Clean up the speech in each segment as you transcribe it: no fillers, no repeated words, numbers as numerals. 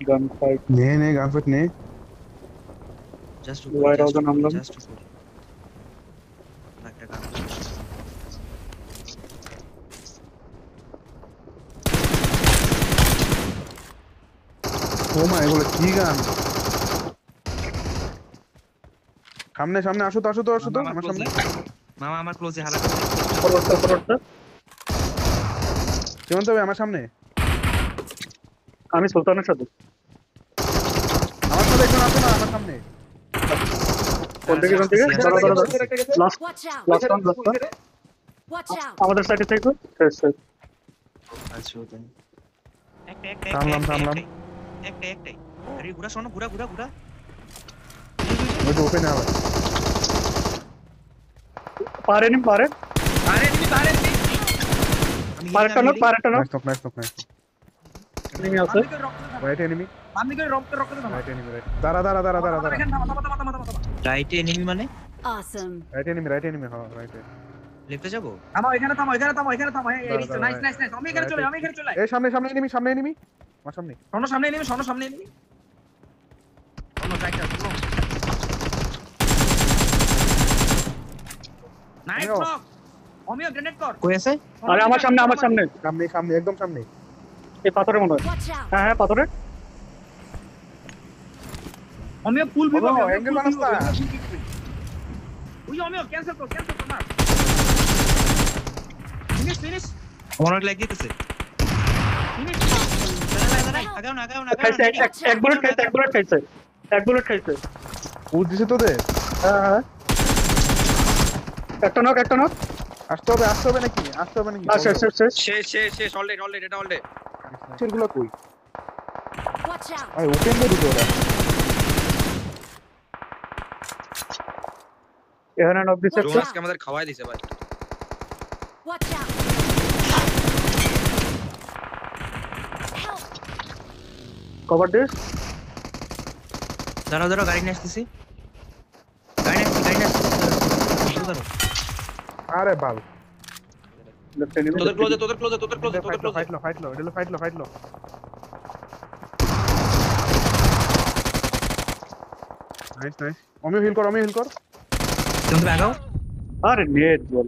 গান ফাইট নে গান ফাইট নে। জাস্ট ওয়াইড আউট নামলাম। জাস্ট উপরে একটা গান ও মা এগুলো কি গান? সামনে সামনে আসো তো আমার সামনে। মামা আমার ক্লোজে হালা ফরওয়ার্ডটা কেমন তবে আমার সামনে? আমি সুলতানের সাথে। আমার সাথে এখন আসো না আমার সামনে। কোন দিকে last Watch out! Last Watch out! আমাদের সাইডে থেকে শেষ। আচ্ছা ওটা থামলাম। একটাই আরে ঘুরা শোনো ঘুরা ওই তো ওপেন হবে। পারেনি আরে তুমি পারেটা নক নাইস নক। এনিমি আছে। Right enemy. Right enemy right. দাঁড়া। রাইটে এনিমি মানে Awesome. রাইট এনিমি হ্যাঁ রাইট। লেফটে যাবো এখানে থামো এই নাইস আমি এখানে চলে এই সামনে এনিমি আমার সামনে। সামনে এনিমি নাইস আমিও। ব্লক অমিও গ্রেনেড কর কই আছে আরে আমার সামনে সামনে একদম সামনে। এই পাথরে মনে হয়। Watch out! হ্যাঁ পাথরে। অমিও ফুল ভিউ ও, angle বানাস্তা। ওই অমিও ক্যান্সেল কর না ফিনিশ আমার অনেক লাইক দিতেছে ফিনিশ আগাও না খাইছে এক বুলেট খাইছে। পুশ দিছে তোদের। হ্যাঁ একটা নক আসতে হবে নাকি? শেষ অলরেডি এটা অলরেডি সেগুলো কই? Watch out! আরে ওপেন দে দুটো ওরা। এখানে নক দিছে একটা। আজকে আমাদের খাওয়াই দিছে ভাই Watch out! Help! Cover this. দাঁড়াও গাড়ি নিয়ে আসতেছি গাড়ি নিয়ে শুরু করো আরে বাল। Left enemy. তোদের ক্লোজে ফাইট লো। নাইস। অমিও হিল কর। তুমি আগাও আরে নেট বল।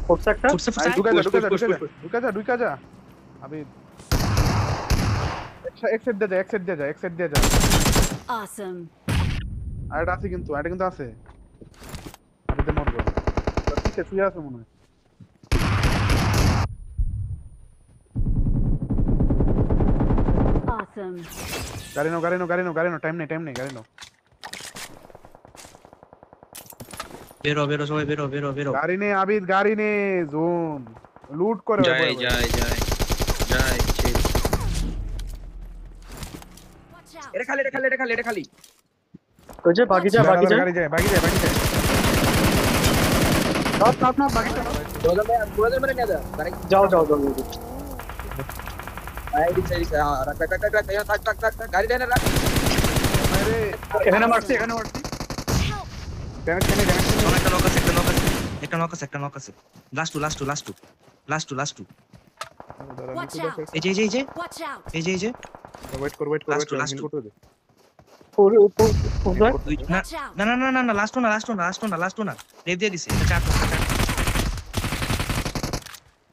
ফোর্স একটা। আরে ঢুকা যা। আবে এক সেট দিয়ে যা। Awesome. আর এটা আছে কিন্তু আছে। আরে তে মরবো। পিছে শুয়ে আছে মনে হয়। Awesome. গাড়ি নাও টাইম নেই গাড়ি নাও। বেরো সবাই বেরো গাড়ি নে জোন লুট করে যাই Watch out! এটা খালি ওই যে বাকি যা গাড়ি যায় না বাকিটা গোলাদের মেরে নিয়ে যাও রাখ গাড়ি দেন রাখ আরে এখানে মারছি ড্যামেজ কেন একটা নক আছে লাস্ট টু Watch out! এই যে Watch out! এই যে ওয়েট কর Last to- হিল করতে দে। Watch out! না লাস্ট না রেপ দিয়ে দিছে এটা চারটা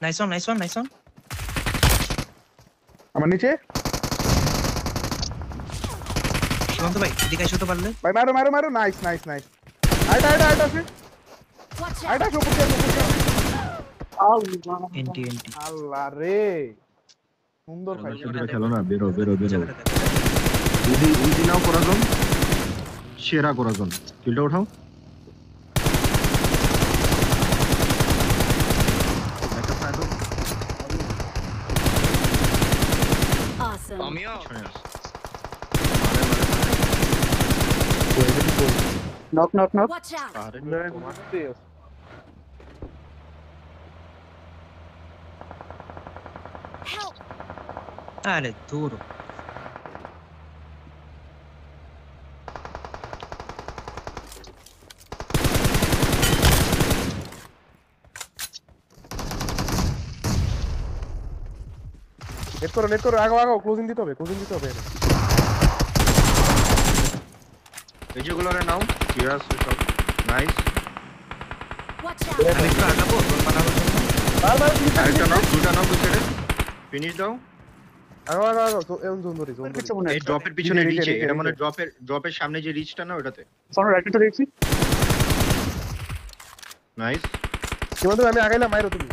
নাইস ওয়ান আমার নিচে শুনতো ভাই এদিকে এসে তো পারলে ভাই মারো নাইস আইটা আছে Watch out! আইটা উপর দিয়ে এন্টি আল্লাহ রে সুন্দর ফাইট। খেলো না বেরো জায়গাটা দেখো। উদি নাও কোরাজন সেরা কোরাজন কিলটা উঠাও একটা ফাইট Awesome. আমিও নক Watch out! Help! আরে দূর নেট করো আগো ক্লোজিং দিতে হবে এই যেগুলো নাও সিরিয়াস সব নাইস Watch out! আমি একটু আগাবো জোন বানানোর জন্য। বারবার আরেকটা নাও দুটো নাও পিছনে ফিনিশ দাও আগো এমন জোন ধরি পিছে মনে হয় এই ড্রপের পিছনে রিচে, রিচে রিচে, এটা মানে রিচে। ড্রপের সামনে যে রিচটা না ওটাতে সামনে রাইটটা দেখছি নাইস কিমান তুমি আমি আগাইলাম মাইরো তুমি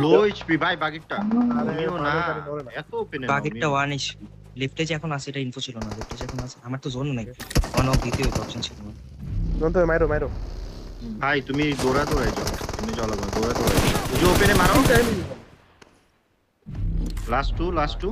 লো এইচপি ভাই বাগিটটা আরে, তুমিও না ধরে না। এত ওপেন বাকিটা 1 ইস লিফটে যে এখন আছে এটা ইনফো ছিল না, লিফটে যে এখন আছে আমার তো জোন নাই, ওয়ান অফ দ্বিতীয় অপশন ছিল না। জোন তো মাইরো ভাই তুমি দৌড়াই যাও তুমি চলো দৌড়াই যাও ওপেনে মারো লাস্ট টু